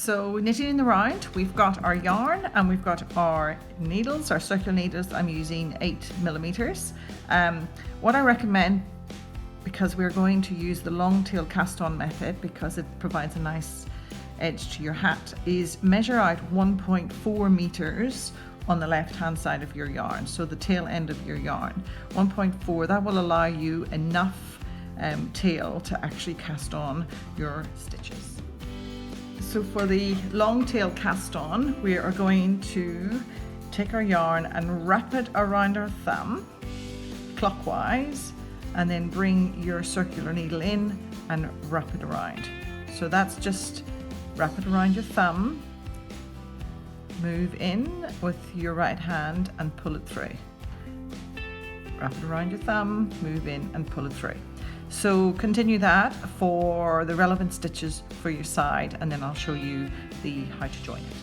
So knitting in the round, we've got our yarn and we've got our needles, our circular needles. I'm using 8mm. What I recommend, because we're going to use the long tail cast on method because it provides a nice edge to your hat, is measure out 1.4 meters on the left hand side of your yarn, so the tail end of your yarn. 1.4, that will allow you enough tail to actually cast on your stitches. So for the long tail cast on, we are going to take our yarn and wrap it around our thumb clockwise, and then bring your circular needle in and wrap it around. So that's just wrap it around your thumb, move in with your right hand and pull it through. Wrap it around your thumb, move in and pull it through. So continue that for the relevant stitches for your side, and then I'll show you how to join it.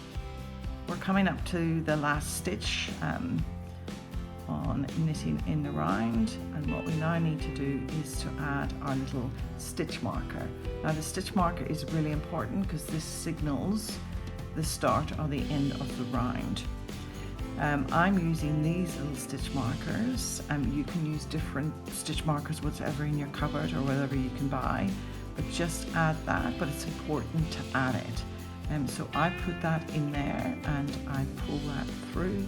We're coming up to the last stitch on knitting in the round, and what we now need to do is to add our little stitch marker. Now the stitch marker is really important because this signals the start or the end of the round. I'm using these little stitch markers. You can use different stitch markers, whatever in your cupboard or whatever you can buy, but just add that, but it's important to add it. So I put that in there and I pull that through,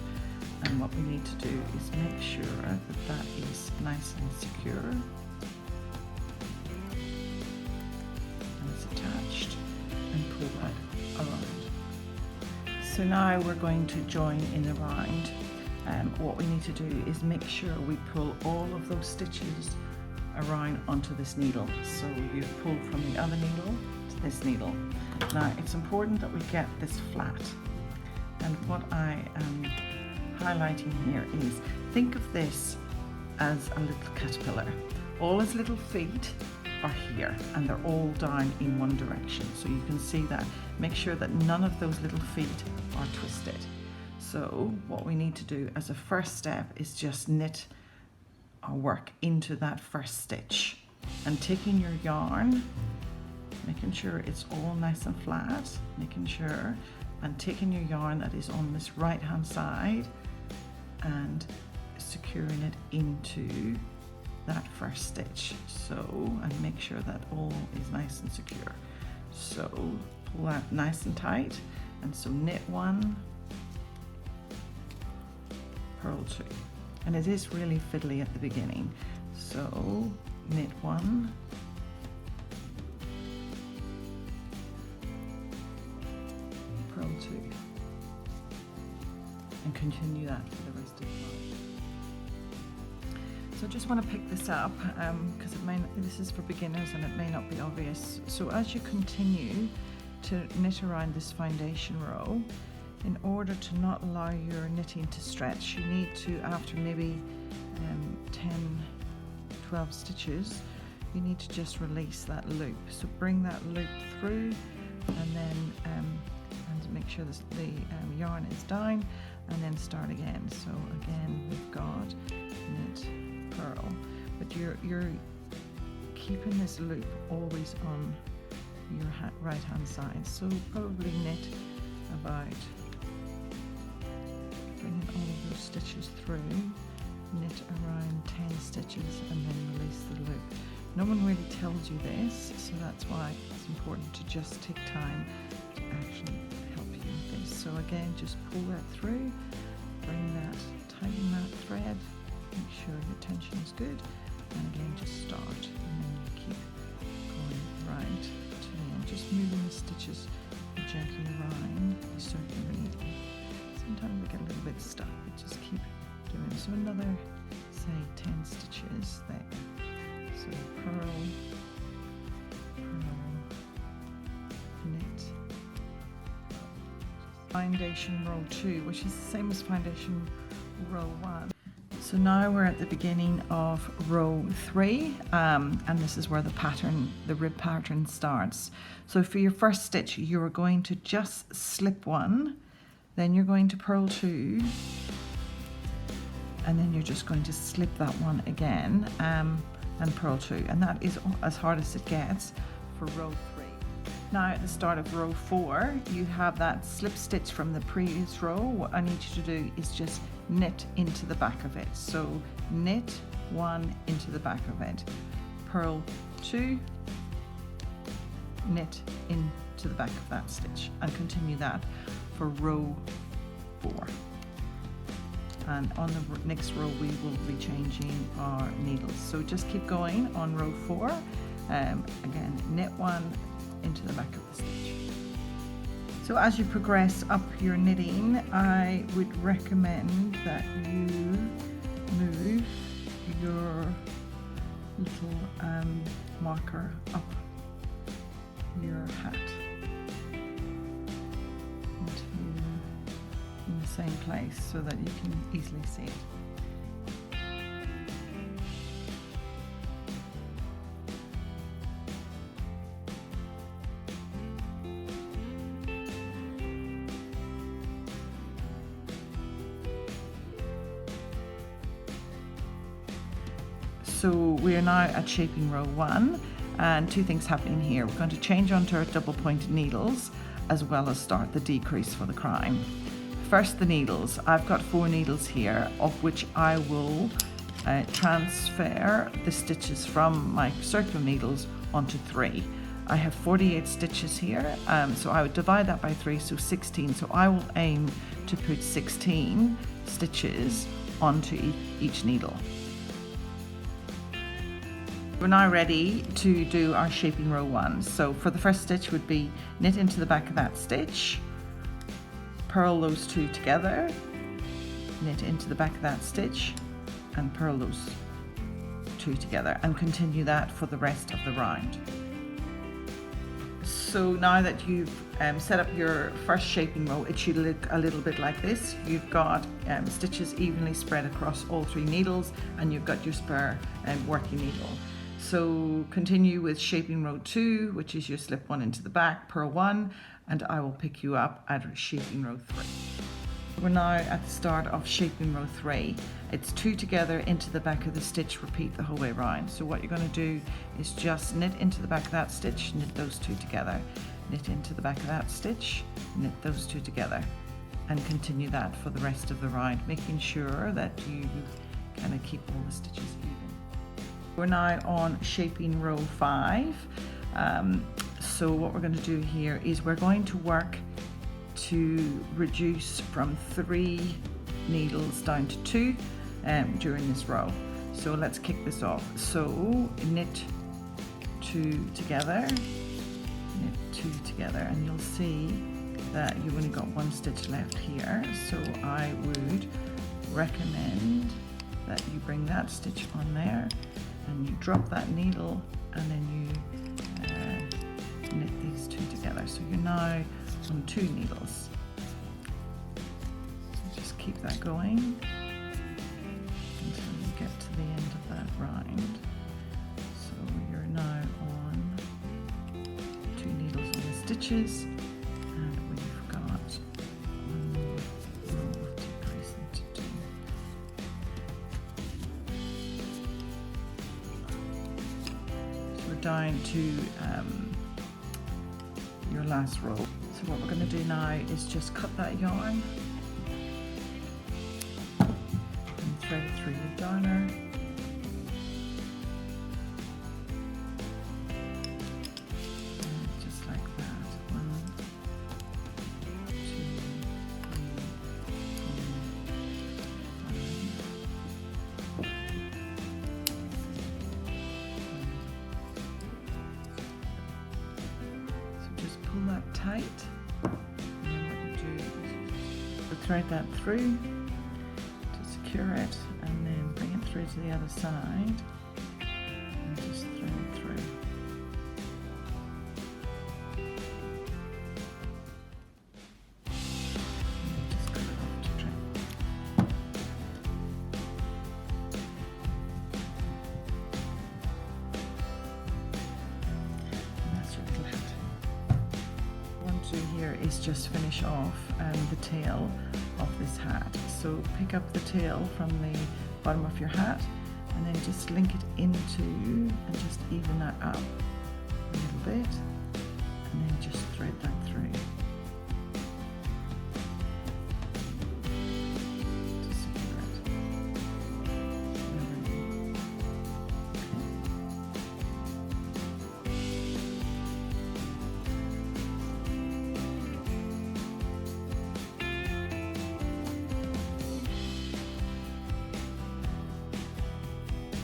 and what we need to do is make sure that that is nice and secure and it's attached, and pull that around. So now we're going to join in the round. What we need to do is make sure we pull all of those stitches around onto this needle. So you pull from the other needle to this needle. Now it's important that we get this flat. And what I am highlighting here is, think of this as a little caterpillar. All its little feet are here and they're all down in one direction. So you can see that. Make sure that none of those little feet are twisted. So what we need to do as a first step is just knit our work into that first stitch, and taking your yarn, making sure it's all nice and flat, making sure, and taking your yarn that is on this right hand side and securing it into that first stitch. So, and make sure that all is nice and secure. So pull that nice and tight, and so knit one, purl two, and it is really fiddly at the beginning. So knit one, purl two, and continue that for the rest of the round. So I just want to pick this up because this is for beginners and it may not be obvious. So as you continue to knit around this foundation row, in order to not allow your knitting to stretch, you need to, after maybe 10-12 stitches, you need to just release that loop. So bring that loop through, and then and make sure the yarn is down, and then start again. So again, we've got knit, purl, but you're keeping this loop always on your right hand side. So probably knit about, bringing all of those stitches through, knit around 10 stitches and then release the loop. No one really tells you this, so that's why it's important to just take time to actually help you with this. So again, just pull that through, bring that, tighten that thread, make sure your tension is good, and again just start, and then you keep going right to the end, just moving the stitches gently around the circular needle. Sometimes we get a little bit stuck, but just keep doing. So another, say, 10 stitches there. So purl, knit, foundation row 2, which is the same as foundation row 1. So now we're at the beginning of row 3, and this is where the rib pattern starts. So for your first stitch, you are going to just slip one, then you're going to purl 2, and then you're just going to slip that one again and purl 2, and that is as hard as it gets for row 3. Now at the start of row 4, you have that slip stitch from the previous row. What I need you to do is just knit into the back of it. So knit 1 into the back of it, purl 2, knit into the back of that stitch, and continue that for row 4. And on the next row we will be changing our needles. So just keep going on row 4. Again, knit 1 into the back of the stitch. So as you progress up your knitting, I would recommend that you move your little marker up your hat in the same place so that you can easily see it. So we are now at shaping row 1, and 2 things happening here. We're going to change onto our double pointed needles as well as start the decrease for the crown. First, the needles. I've got 4 needles here, of which I will transfer the stitches from my circular needles onto 3. I have 48 stitches here, so I would divide that by 3, so 16. So I will aim to put 16 stitches onto each needle. We're now ready to do our shaping row 1. So for the first stitch would be knit into the back of that stitch, purl those 2 together, knit into the back of that stitch, and purl those 2 together, and continue that for the rest of the round. So now that you've set up your first shaping row, it should look a little bit like this. You've got stitches evenly spread across all 3 needles, and you've got your spare working needle. So continue with shaping row 2, which is your slip 1 into the back, purl 1, and I will pick you up at shaping row 3. We're now at the start of shaping row 3. It's 2 together into the back of the stitch, repeat the whole way around. So what you're going to do is just knit into the back of that stitch, knit those 2 together, knit into the back of that stitch, knit those 2 together, and continue that for the rest of the round, making sure that you kind of keep all the stitches even. We're now on shaping row 5. So what we're going to do here is we're going to work to reduce from 3 needles down to 2 during this row. So let's kick this off. So knit 2 together, knit 2 together, and you'll see that you've only got 1 stitch left here. So I would recommend that you bring that stitch on there, and you drop that needle, and then you knit these 2 together. So you're now on 2 needles. So just keep that going until you get to the end of that round. So you're now on 2 needles on the stitches, and we've got 1 more row of decreasing to do. So we're down to your last row. So what we're going to do now is just cut that yarn and thread it through your darner. And just like that. 1, 2, 3, 4, 5. Pull that tight, and then what you do is thread that through to secure it, and then bring it through to the other side and just thread it through. And just cut it off to trim. And that's your little hat. Here is just finish off the tail of this hat. So pick up the tail from the bottom of your hat, and then just link it into, and just even that up a little bit.